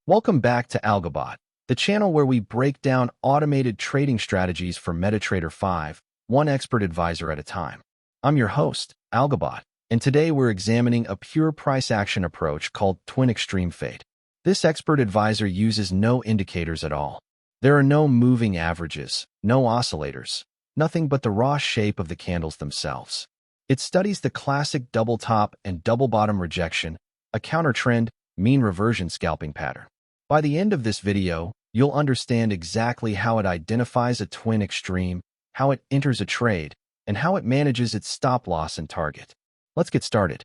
Welcome back to AlgoBot, the channel where we break down automated trading strategies for MetaTrader 5, one expert advisor at a time. I'm your host, AlgoBot, and today we're examining a pure price action approach called Twin Extreme Fade. This expert advisor uses no indicators at all. There are no moving averages, no oscillators, nothing but the raw shape of the candles themselves. It studies the classic double top and double bottom rejection, a counter-trend, mean reversion scalping pattern. By the end of this video, you'll understand exactly how it identifies a twin extreme, how it enters a trade, and how it manages its stop loss and target. Let's get started.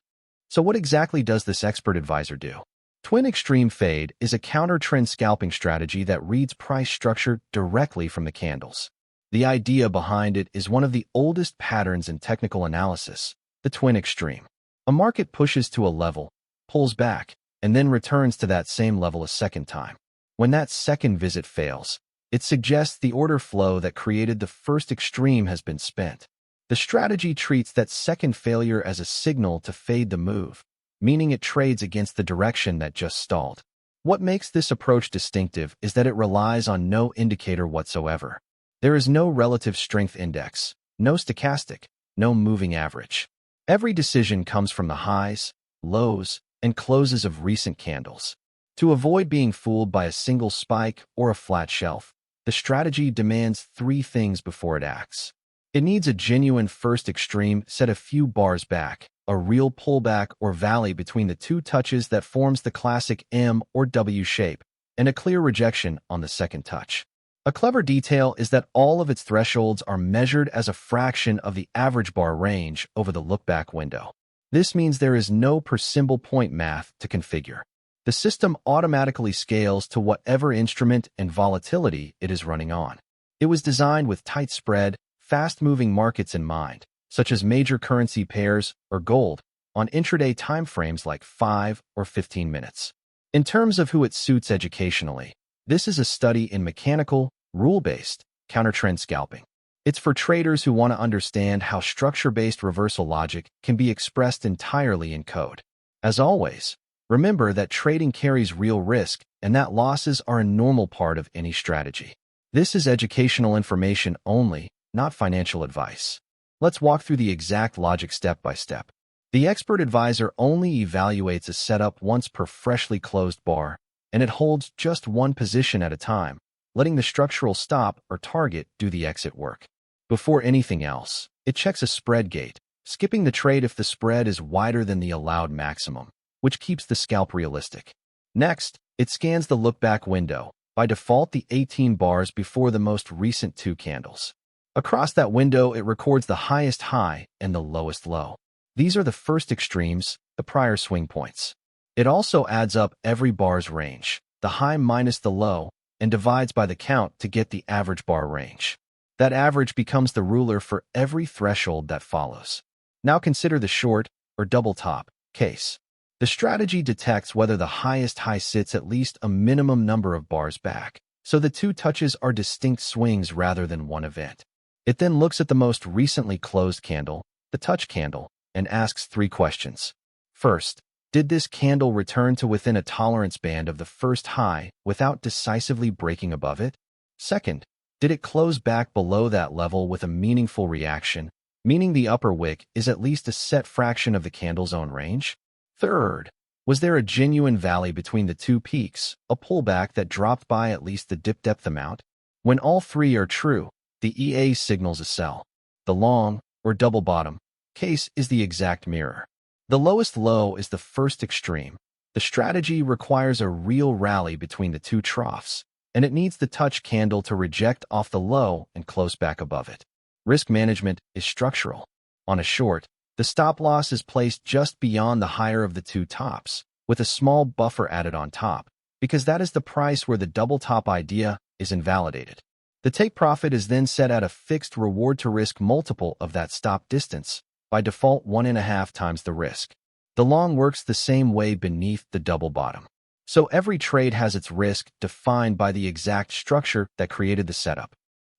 So what exactly does this expert advisor do? Twin Extreme Fade is a counter-trend scalping strategy that reads price structure directly from the candles. The idea behind it is one of the oldest patterns in technical analysis, the twin extreme. A market pushes to a level, pulls back, and then returns to that same level a second time. When that second visit fails, it suggests the order flow that created the first extreme has been spent. The strategy treats that second failure as a signal to fade the move, meaning it trades against the direction that just stalled. What makes this approach distinctive is that it relies on no indicator whatsoever. There is no relative strength index, no stochastic, no moving average. Every decision comes from the highs, lows, and closes of recent candles. To avoid being fooled by a single spike or a flat shelf, the strategy demands three things before it acts. It needs a genuine first extreme set a few bars back, a real pullback or valley between the two touches that forms the classic M or W shape, and a clear rejection on the second touch. A clever detail is that all of its thresholds are measured as a fraction of the average bar range over the look-back window. This means there is no per symbol point math to configure. The system automatically scales to whatever instrument and volatility it is running on. It was designed with tight spread, fast-moving markets in mind, such as major currency pairs or gold, on intraday timeframes like 5 or 15 minutes. In terms of who it suits educationally, this is a study in mechanical, rule-based, counter-trend scalping. It's for traders who want to understand how structure-based reversal logic can be expressed entirely in code. As always, remember that trading carries real risk and that losses are a normal part of any strategy. This is educational information only, not financial advice. Let's walk through the exact logic step by step. The expert advisor only evaluates a setup once per freshly closed bar, and it holds just one position at a time, letting the structural stop or target do the exit work. Before anything else, it checks a spread gate, skipping the trade if the spread is wider than the allowed maximum, which keeps the scalp realistic. Next, it scans the look-back window, by default the 18 bars before the most recent two candles. Across that window, it records the highest high and the lowest low. These are the first extremes, the prior swing points. It also adds up every bar's range, the high minus the low, and divides by the count to get the average bar range. That average becomes the ruler for every threshold that follows. Now consider the short, or double top, case. The strategy detects whether the highest high sits at least a minimum number of bars back, so the two touches are distinct swings rather than one event. It then looks at the most recently closed candle, the touch candle, and asks three questions. First, did this candle return to within a tolerance band of the first high without decisively breaking above it? Second, did it close back below that level with a meaningful reaction, meaning the upper wick is at least a set fraction of the candle's own range? Third, was there a genuine valley between the two peaks, a pullback that dropped by at least the dip depth amount? When all three are true, the EA signals a sell. The long, or double bottom, case is the exact mirror. The lowest low is the first extreme. The strategy requires a real rally between the two troughs, and it needs the touch candle to reject off the low and close back above it. Risk management is structural. On a short, the stop loss is placed just beyond the higher of the two tops, with a small buffer added on top, because that is the price where the double top idea is invalidated. The take profit is then set at a fixed reward-to-risk multiple of that stop distance, by default 1.5 times the risk. The long works the same way beneath the double bottom. So every trade has its risk defined by the exact structure that created the setup.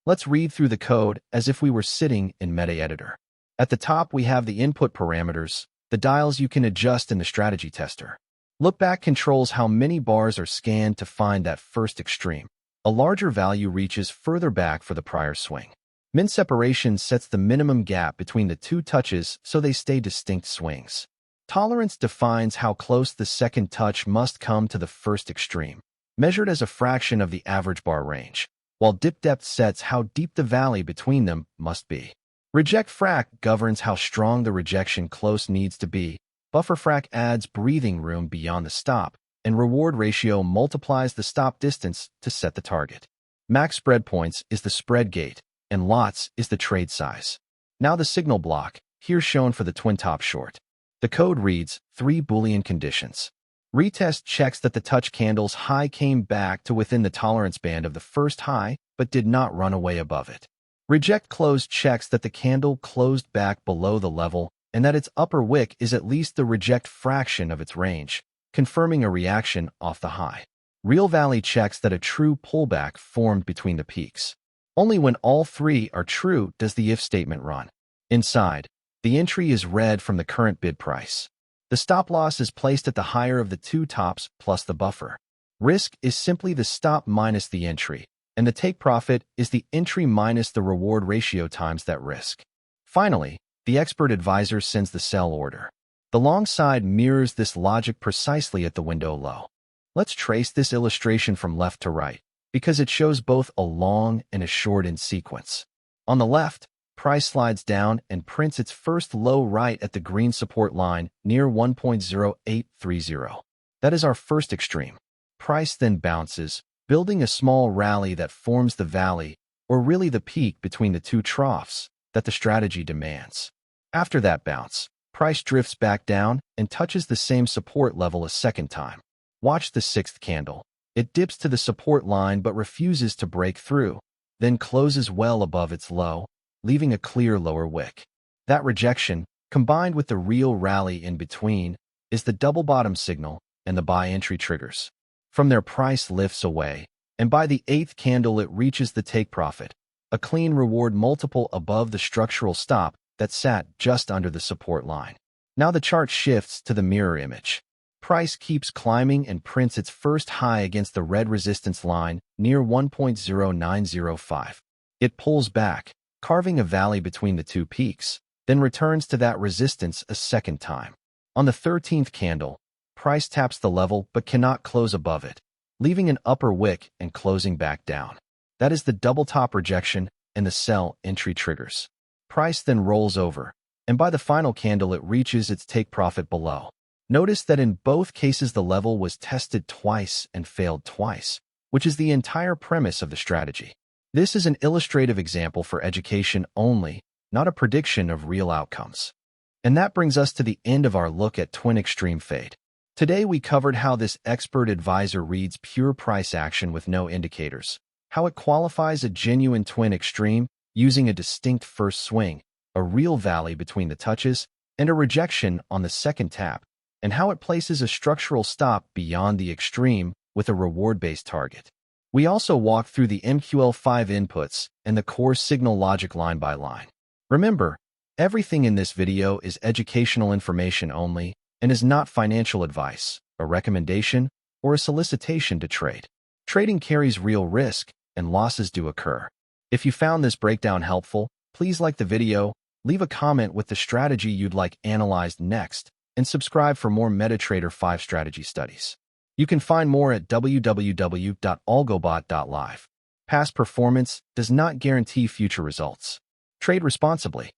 Let's read through the code as if we were sitting in MetaTrader. At the top, we have the input parameters, the dials you can adjust in the strategy tester. Look back controls how many bars are scanned to find that first extreme. A larger value reaches further back for the prior swing. Min separation sets the minimum gap between the two touches so they stay distinct swings. Tolerance defines how close the second touch must come to the first extreme, measured as a fraction of the average bar range, while DipDepth sets how deep the valley between them must be. Reject frac governs how strong the rejection close needs to be. Buffer frac adds breathing room beyond the stop, and reward ratio multiplies the stop distance to set the target. Max spread points is the spread gate, and lots is the trade size. Now the signal block, here shown for the twin top short. The code reads 3 Boolean conditions. Retest checks that the touch candle's high came back to within the tolerance band of the first high, but did not run away above it. Reject close checks that the candle closed back below the level and that its upper wick is at least the reject fraction of its range, confirming a reaction off the high. Real valley checks that a true pullback formed between the peaks. Only when all three are true does the if statement run. Inside, the entry is read from the current bid price. The stop loss is placed at the higher of the two tops plus the buffer. Risk is simply the stop minus the entry, and the take profit is the entry minus the reward ratio times that risk. Finally, the expert advisor sends the sell order. The long side mirrors this logic precisely at the window low. Let's trace this illustration from left to right, because it shows both a long and a short in sequence. On the left, price slides down and prints its first low right at the green support line near 1.0830. That is our first extreme. Price then bounces, building a small rally that forms the valley, or really the peak between the two troughs, that the strategy demands. After that bounce, price drifts back down and touches the same support level a second time. Watch the sixth candle. It dips to the support line but refuses to break through, then closes well above its low, leaving a clear lower wick. That rejection, combined with the real rally in between, is the double bottom signal and the buy entry triggers. From there, price lifts away, and by the eighth candle it reaches the take profit, a clean reward multiple above the structural stop that sat just under the support line. Now the chart shifts to the mirror image. Price keeps climbing and prints its first high against the red resistance line near 1.0905. It pulls back, carving a valley between the two peaks, then returns to that resistance a second time. On the 13th candle, price taps the level but cannot close above it, leaving an upper wick and closing back down. That is the double top rejection and the sell entry triggers. Price then rolls over, and by the final candle it reaches its take profit below. Notice that in both cases the level was tested twice and failed twice, which is the entire premise of the strategy. This is an illustrative example for education only, not a prediction of real outcomes. And that brings us to the end of our look at twin extreme fade. Today we covered how this expert advisor reads pure price action with no indicators, how it qualifies a genuine twin extreme using a distinct first swing, a real valley between the touches, and a rejection on the second tap, and how it places a structural stop beyond the extreme with a reward-based target. We also walked through the MQL5 inputs and the core signal logic line by line. Remember, everything in this video is educational information only and is not financial advice, a recommendation, or a solicitation to trade. Trading carries real risk, and losses do occur. If you found this breakdown helpful, please like the video, leave a comment with the strategy you'd like analyzed next, and subscribe for more MetaTrader 5 strategy studies. You can find more at www.algobot.live. Past performance does not guarantee future results. Trade responsibly.